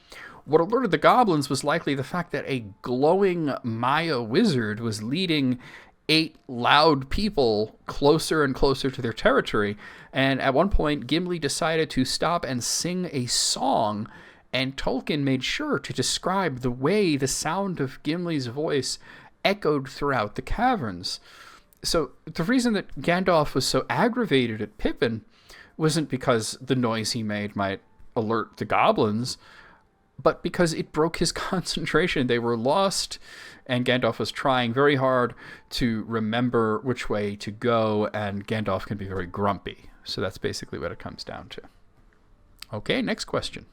What alerted the goblins was likely the fact that a glowing Maya wizard was leading 8 loud people closer and closer to their territory. And at one point, Gimli decided to stop and sing a song, and Tolkien made sure to describe the way the sound of Gimli's voice echoed throughout the caverns. So the reason that Gandalf was so aggravated at Pippin wasn't because the noise he made might alert the goblins, but because it broke his concentration. They were lost, and Gandalf was trying very hard to remember which way to go, and Gandalf can be very grumpy. So that's basically what it comes down to. Okay, next question.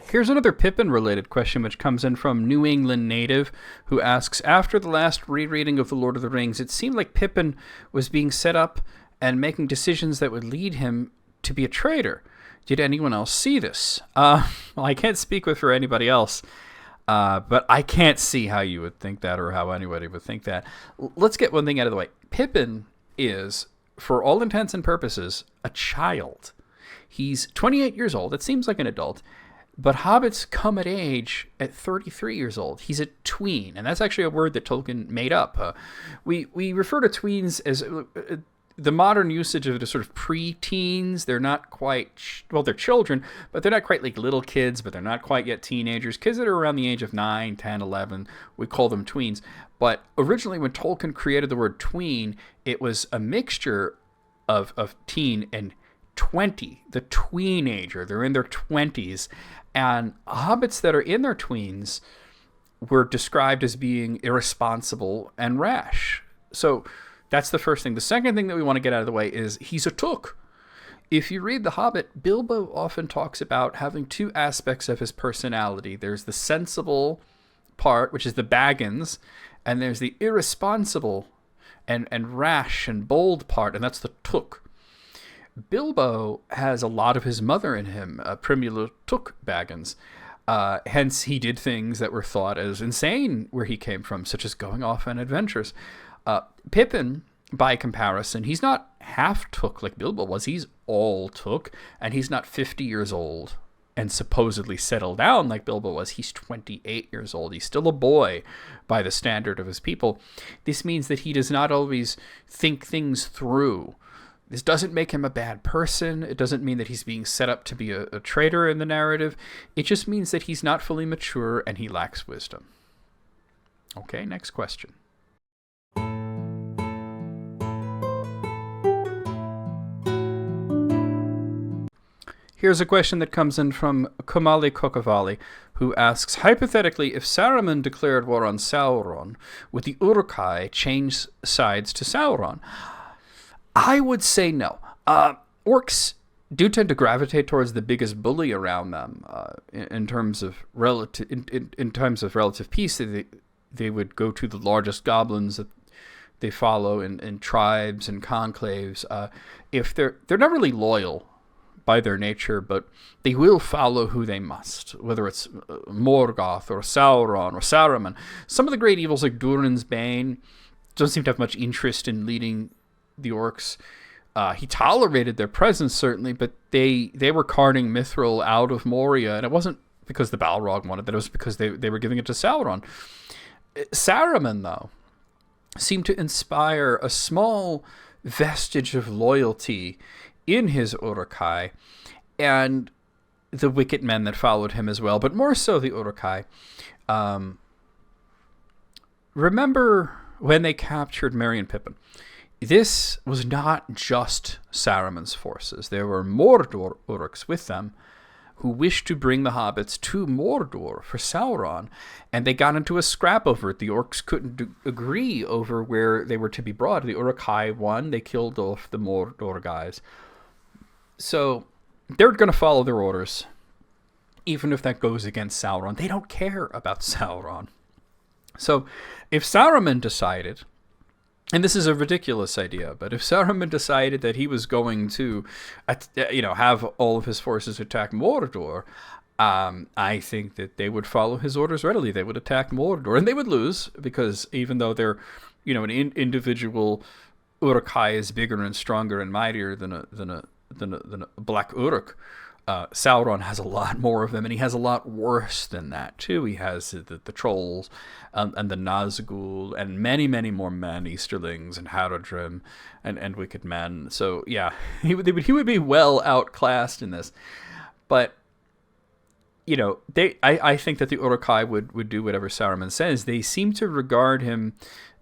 Here's another Pippin-related question, which comes in from New England native, who asks, after the last rereading of The Lord of the Rings, it seemed like Pippin was being set up and making decisions that would lead him to be a traitor. Did anyone else see this? Well, I can't speak for anybody else, but I can't see how you would think that, or how anybody would think that. Let's get one thing out of the way. Pippin is, for all intents and purposes, a child. He's 28 years old. It seems like an adult. But hobbits come at age at 33 years old. He's a tween, and that's actually a word that Tolkien made up. We refer to tweens as... the modern usage of it is sort of pre-teens. They're not quite, they're children, but they're not quite like little kids, but they're not quite yet teenagers. Kids that are around the age of 9, 10, 11, we call them tweens. But originally when Tolkien created the word tween, it was a mixture of teen and 20, the tweenager. They're in their 20s. And hobbits that are in their tweens were described as being irresponsible and rash. So that's the first thing. The second thing that we want to get out of the way is he's a took. If you read The Hobbit, Bilbo often talks about having two aspects of his personality. There's the sensible part, which is the Baggins, and there's the irresponsible and rash and bold part, and that's the took. Bilbo has a lot of his mother in him, Primula Took Baggins. Hence, he did things that were thought as insane where he came from, such as going off on adventures. Pippin, by comparison, he's not half took like Bilbo was. He's all took, and he's not 50 years old and supposedly settle down like Bilbo was. He's 28 years old. He's still a boy by the standard of his people. This means that he does not always think things through. This doesn't make him a bad person. It doesn't mean that he's being set up to be a traitor in the narrative. It just means that he's not fully mature and he lacks wisdom. Okay, next question. Here's a question that comes in from Komali Kokavali, who asks, hypothetically, if Saruman declared war on Sauron, would the Uruk-hai change sides to Sauron? I would say no. Orcs do tend to gravitate towards the biggest bully around them in terms of relative in times of relative peace. They would go to the largest goblins that they follow in tribes and conclaves. If they're not really loyal by their nature, but they will follow who they must, whether it's Morgoth or Sauron or Saruman. Some of the great evils like Durin's Bane don't seem to have much interest in leading the orcs. He tolerated their presence, certainly, but they were carting Mithril out of Moria, and it wasn't because the Balrog wanted that, it was because they were giving it to Sauron. Saruman, though, seemed to inspire a small vestige of loyalty in his Uruk-hai, and the wicked men that followed him as well, but more so the Uruk-hai. Remember when they captured Merry and Pippin? This was not just Saruman's forces. There were Mordor Uruks with them who wished to bring the hobbits to Mordor for Sauron, and they got into a scrap over it. The orcs couldn't agree over where they were to be brought. The Uruk-hai won. They killed off the Mordor guys. So they're going to follow their orders, even if that goes against Sauron. They don't care about Sauron. So if Saruman decided, and this is a ridiculous idea, but if Saruman decided that he was going to, have all of his forces attack Mordor, I think that they would follow his orders readily. They would attack Mordor, and they would lose, because even though they're, an individual Uruk-hai is bigger and stronger and mightier than a Black Uruk, Sauron has a lot more of them, and he has a lot worse than that too. He has the trolls and the Nazgûl and many, many more men, Easterlings and Haradrim and wicked men. So yeah, he would be well outclassed in this. But I think that the Uruk-hai would do whatever Saruman says. They seem to regard him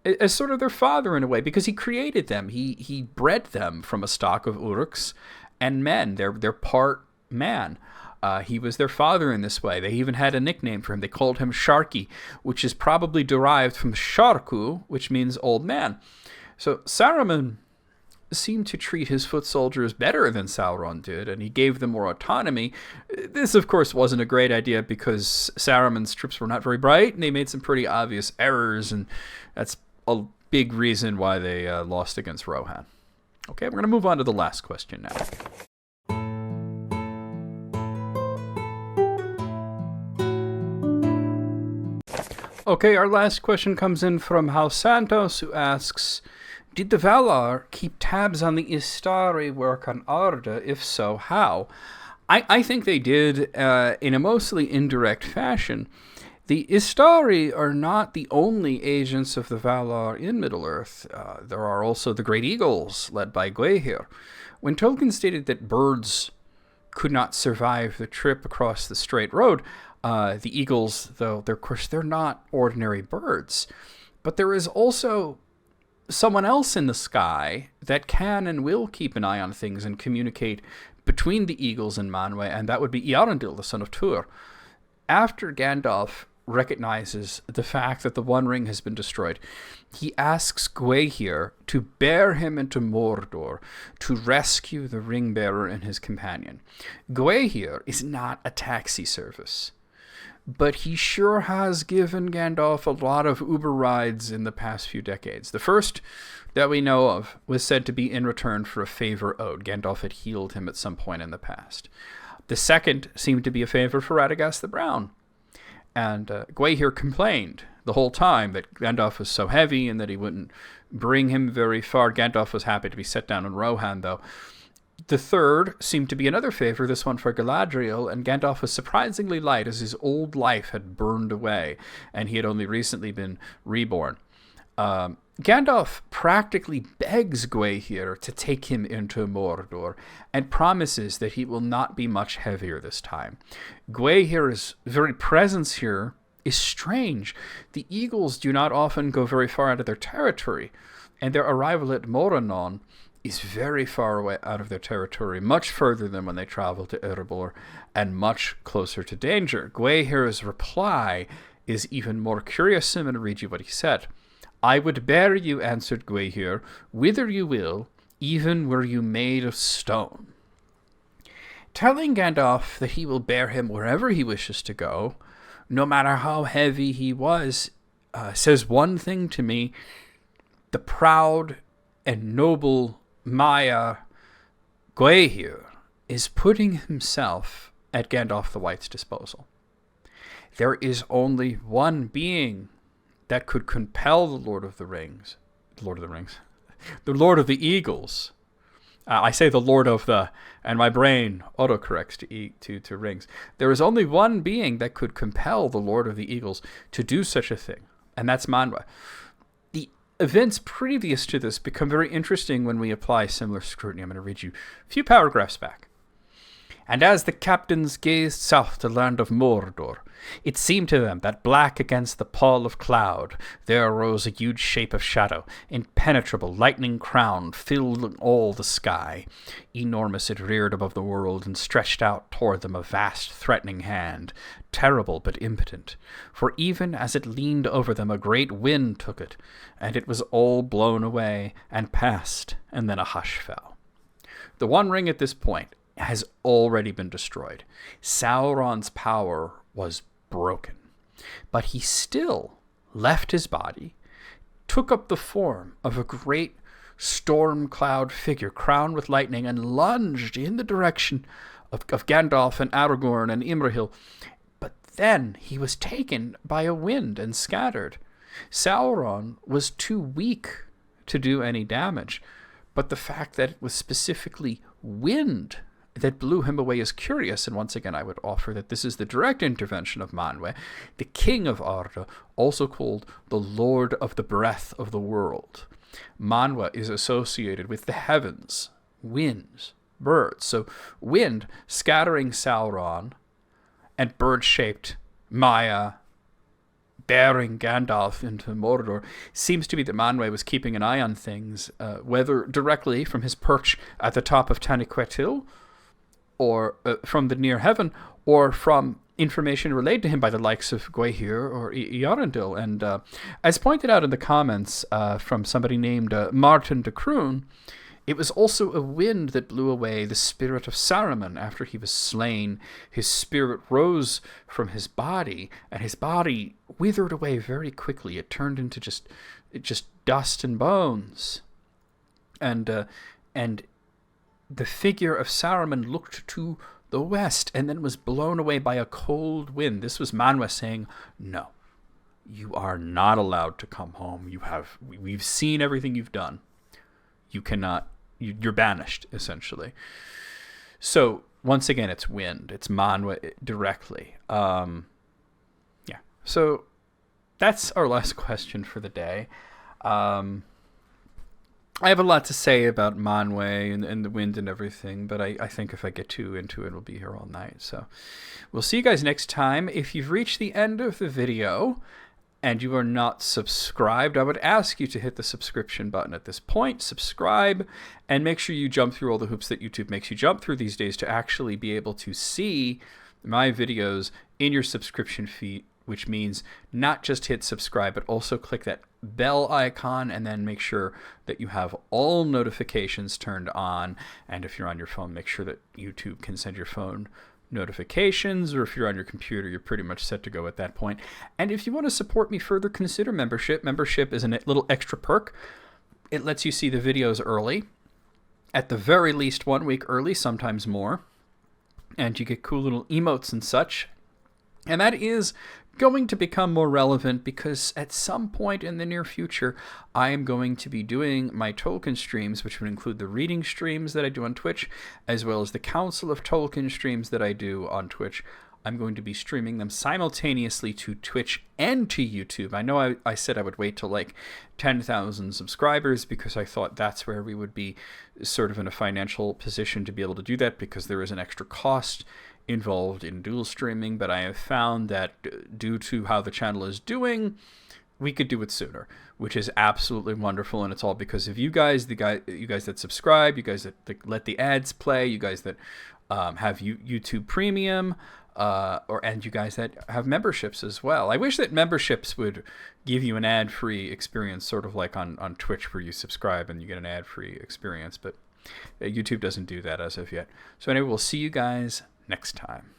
as sort of their father in a way, because he created them. He bred them from a stock of Uruks and men. They're part man. He was their father in this way. They even had a nickname for him. They called him Sharky, which is probably derived from Sharku, which means old man. So Saruman seemed to treat his foot soldiers better than Sauron did, and he gave them more autonomy. This, of course, wasn't a great idea, because Saruman's troops were not very bright, and they made some pretty obvious errors, and that's a big reason why they lost against Rohan. Okay, we're going to move on to the last question now. Okay, our last question comes in from Hal Santos, who asks, did the Valar keep tabs on the Istari work on Arda? If so, how? I think they did in a mostly indirect fashion. The Istari are not the only agents of the Valar in Middle-earth. There are also the Great Eagles, led by Gwaihir. When Tolkien stated that birds could not survive the trip across the straight road, the eagles, though, they're not ordinary birds. But there is also someone else in the sky that can and will keep an eye on things and communicate between the eagles and Manwë, and that would be Eärendil, the son of Tuor. After Gandalf recognizes the fact that the One Ring has been destroyed, he asks Gwaihir to bear him into Mordor to rescue the ring bearer and his companion. Gwaihir is not a taxi service, but he sure has given Gandalf a lot of Uber rides in the past few decades. The first that we know of was said to be in return for a favor owed. Gandalf had healed him at some point in the past. The second seemed to be a favor for Radagast the Brown. And Gwaihir complained the whole time that Gandalf was so heavy and that he wouldn't bring him very far. Gandalf was happy to be set down in Rohan, though. The third seemed to be another favor, this one for Galadriel, and Gandalf was surprisingly light as his old life had burned away, and he had only recently been reborn. Gandalf practically begs Gwaihir to take him into Mordor and promises that he will not be much heavier this time. Gwaihir's very presence here is strange. The eagles do not often go very far out of their territory, and their arrival at Morannon is very far away out of their territory, much further than when they travel to Erebor, and much closer to danger. Gwaihir's reply is even more curious. I'm going to read you what he said. "I would bear you," answered Gwaihir, "whither you will, even were you made of stone." Telling Gandalf that he will bear him wherever he wishes to go, no matter how heavy he was, says one thing to me: the proud and noble Maya Gwaihir is putting himself at Gandalf the White's disposal. There is only one being that could compel the Lord of the Eagles. I say the Lord of the, and my brain autocorrects to rings. There is only one being that could compel the Lord of the Eagles to do such a thing, and that's Manwë. The events previous to this become very interesting when we apply similar scrutiny. I'm going to read you a few paragraphs back. "And as the captains gazed south to land of Mordor, it seemed to them that black against the pall of cloud there arose a huge shape of shadow, impenetrable, lightning-crowned, filling all the sky. Enormous it reared above the world, and stretched out toward them a vast, threatening hand, terrible but impotent. For even as it leaned over them, a great wind took it, and it was all blown away, and passed, and then a hush fell." The One Ring at this point has already been destroyed. Sauron's power was broken, but he still left his body, took up the form of a great storm cloud figure crowned with lightning, and lunged in the direction of Gandalf and Aragorn and Imrahil. But then he was taken by a wind and scattered. Sauron was too weak to do any damage, but the fact that it was specifically wind that blew him away is curious, and once again I would offer that this is the direct intervention of Manwë, the king of Arda, also called the Lord of the Breath of the World. Manwë is associated with the heavens, winds, birds. So wind scattering Sauron, and bird-shaped Maya bearing Gandalf into Mordor seems to be that Manwë was keeping an eye on things, whether directly from his perch at the top of Taniquetil, or from the near heaven, or from information relayed to him by the likes of Gwaihir or Eärendil. And as pointed out in the comments from somebody named Martin de Kroon, it was also a wind that blew away the spirit of Saruman after he was slain. His spirit rose from his body, and his body withered away very quickly. It turned into just dust and bones. And the figure of Saruman looked to the west and then was blown away by a cold wind. This was Manwë saying, "No, you are not allowed to come home. We've seen everything you've done. You cannot, you're banished," essentially. So once again, it's wind. It's Manwë directly. Yeah. So that's our last question for the day. I have a lot to say about Manwë and the wind and everything, but I think if I get too into it, we'll be here all night. So we'll see you guys next time. If you've reached the end of the video and you are not subscribed, I would ask you to hit the subscription button at this point, subscribe, and make sure you jump through all the hoops that YouTube makes you jump through these days to actually be able to see my videos in your subscription feed, which means not just hit subscribe, but also click that bell icon and then make sure that you have all notifications turned on. And if you're on your phone, make sure that YouTube can send your phone notifications, or if you're on your computer, you're pretty much set to go at that point. And if you want to support me further, consider membership. Membership is a little extra perk. It lets you see the videos early, at the very least 1 week early, sometimes more. And you get cool little emotes and such. And that is going to become more relevant because at some point in the near future, I am going to be doing my Tolkien streams, which would include the reading streams that I do on Twitch, as well as the Council of Tolkien streams that I do on Twitch. I'm going to be streaming them simultaneously to Twitch and to YouTube. I know I said I would wait till like 10,000 subscribers because I thought that's where we would be sort of in a financial position to be able to do that, because there is an extra cost involved in dual streaming. But I have found that due to how the channel is doing, we could do it sooner, which is absolutely wonderful. And it's all because of you guys, you guys that subscribe, you guys that let the ads play, you guys that have YouTube Premium, and you guys that have memberships as well. I wish that memberships would give you an ad-free experience, sort of like on Twitch, where you subscribe and you get an ad-free experience, but YouTube doesn't do that as of yet. So anyway, we'll see you guys next time.